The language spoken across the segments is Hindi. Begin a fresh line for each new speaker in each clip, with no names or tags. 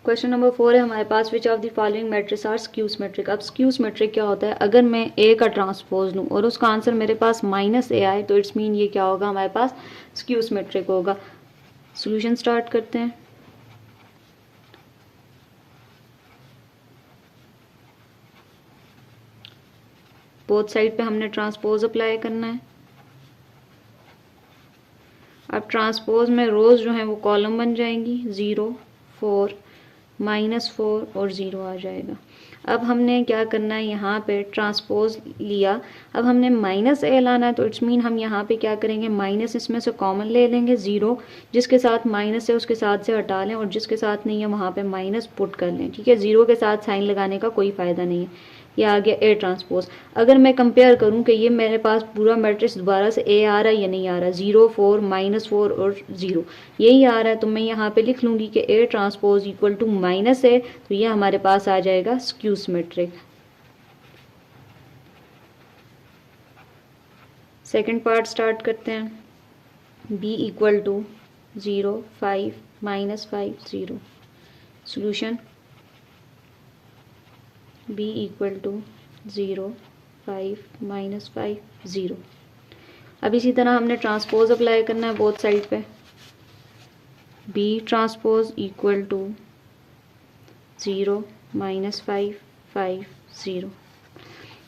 क्वेश्चन नंबर 4 है हमारे पास, which of the following matrix are skew symmetric. अब स्क्यू सिमेट्रिक क्या होता है, अगर मैं ए का ट्रांसपोज लूँ और उसका आंसर मेरे पास -a आए तो इट्स मीन ये क्या होगा, हमारे पास स्क्यू सिमेट्रिक होगा। सॉल्यूशन स्टार्ट करते हैं। बोथ साइड पे हमने ट्रांसपोज अप्लाई करना है। अब ट्रांसपोज में रोज जो है वो कॉलम बन जाएंगी, 0, 4, -4 और 0 आ जाएगा। अब हमने क्या करना है, यहाँ पे ट्रांसपोज लिया, अब हमने -a लाना है तो इट्स मीन हम यहाँ पे क्या करेंगे, माइनस इसमें से कॉमन ले लेंगे, 0 जिसके साथ माइनस है उसके साथ से हटा लें और जिसके साथ नहीं है वहाँ पे माइनस पुट कर लें। ठीक है, 0 के साथ साइन लगाने का कोई फ़ायदा नहीं है। ये आ गया ए ट्रांसपोज। अगर मैं कंपेयर करूं कि ये मेरे पास पूरा मैट्रिक्स दोबारा से ए आ रहा है या नहीं आ रहा, 0, 4, -4 और 0 यही आ रहा है, तो मैं यहाँ पे लिख लूंगी कि A transpose equal to minus है, तो ये हमारे पास आ जाएगा skew symmetric. Second part start करते हैं। B equal to 0, 5, -5, 0। Solution b equal to 0, 5, -5, 0। अब इसी तरह हमने ट्रांसपोज अप्लाई करना है बोथ साइड पे। b transpose equal to 0, -5, 5, 0।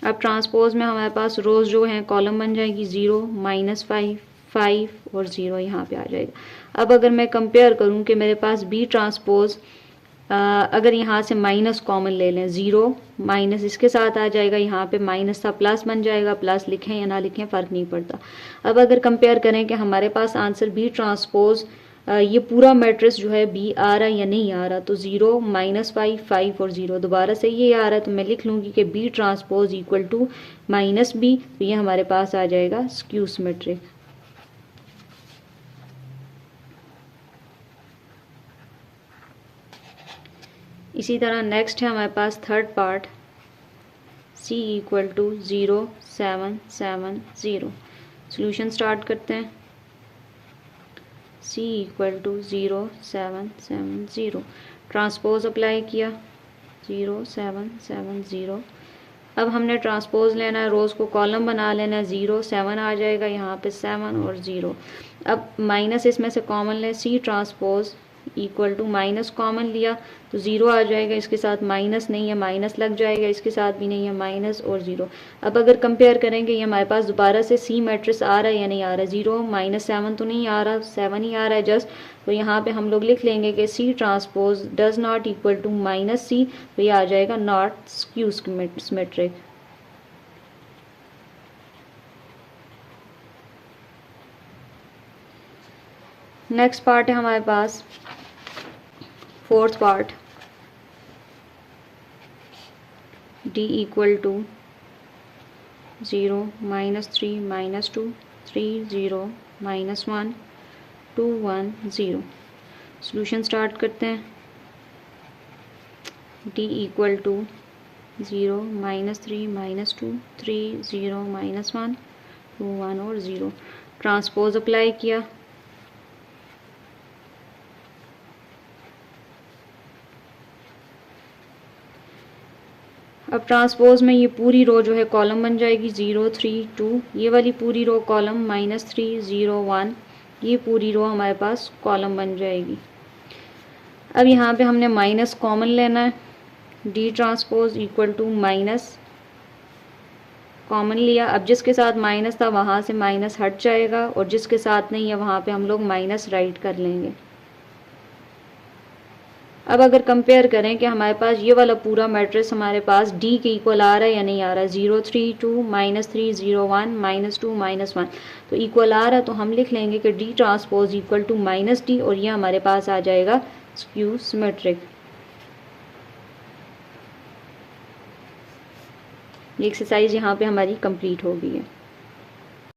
अब ट्रांसपोज में हमारे पास रोज जो हैं कॉलम बन जाएगी, 0, -5, 5 और 0 यहाँ पे आ जाएगा। अब अगर मैं कंपेयर करूँ कि मेरे पास b ट्रांसपोज अगर यहाँ से माइनस कॉमन ले लें, 0 माइनस इसके साथ आ जाएगा, यहाँ पे माइनस था प्लस बन जाएगा, प्लस लिखें या ना लिखें फ़र्क नहीं पड़ता। अब अगर कंपेयर करें कि हमारे पास आंसर बी ट्रांसपोज ये पूरा मैट्रिक्स जो है बी आ रहा है या नहीं आ रहा, तो 0, -5, 5 और 0 दोबारा से ये आ रहा है, तो मैं लिख लूँगी कि B transpose equal to -b, तो ये हमारे पास आ जाएगा स्क्यू सिमेट्रिक। इसी तरह नेक्स्ट है हमारे पास third part, c equal to 0, 7, 7, 0। Solution start करते हैं। c equal to 0, 7, 7, 0। Transpose apply किया, 0, 7, 7, 0। अब हमने ट्रांसपोज लेना है, रोज़ को कॉलम बना लेना है, 0, 7 आ जाएगा, यहाँ पे 7 और 0। अब माइनस इसमें से कॉमन लें, c transpose equal to minus common लिया तो 0 आ जाएगा, इसके साथ माइनस नहीं है, माइनस लग जाएगा, इसके साथ भी नहीं है, माइनस और 0। अब अगर कंपेयर करेंगे ये हमारे पास दोबारा से सी मैट्रिक्स आ रहा है या नहीं आ रहा है, 0, -7 तो नहीं आ रहा, 7 ही आ रहा है जस्ट, तो यहाँ पे हम लोग लिख लेंगे कि C transpose does not equal to -c, तो ये आ जाएगा not skew symmetric. Next part है हमारे पास fourth part, d equal to 0, -3, -2, 3, 0, -1, 2, 1, 0। Solution start करते हैं। d इक्वल टू 0, -3, -2, 3, 0, -1, 2, 1 और 0। ट्रांसपोज अप्लाई किया, अब ट्रांसपोज में ये पूरी रो जो है कॉलम बन जाएगी, 0, 3, 2। ये वाली पूरी रो कॉलम, -3, 0, 1। ये पूरी रो हमारे पास कॉलम बन जाएगी। अब यहाँ पे हमने माइनस कॉमन लेना है, D transpose equal to minus common लिया। अब जिसके साथ माइनस था वहाँ से माइनस हट जाएगा और जिसके साथ नहीं है वहाँ पे हम लोग माइनस राइट कर लेंगे। अब अगर कंपेयर करें कि हमारे पास ये वाला पूरा मैट्रिक्स हमारे पास d के इक्वल आ रहा है या नहीं आ रहा है, 0, 3, 2, -3, 0, 1, -2, -1, तो इक्वल आ रहा है, तो हम लिख लेंगे कि d transpose equal to -d और ये हमारे पास आ जाएगा स्क्यू सिमेट्रिक। ये एक्सरसाइज यहाँ पे हमारी कंप्लीट हो गई है।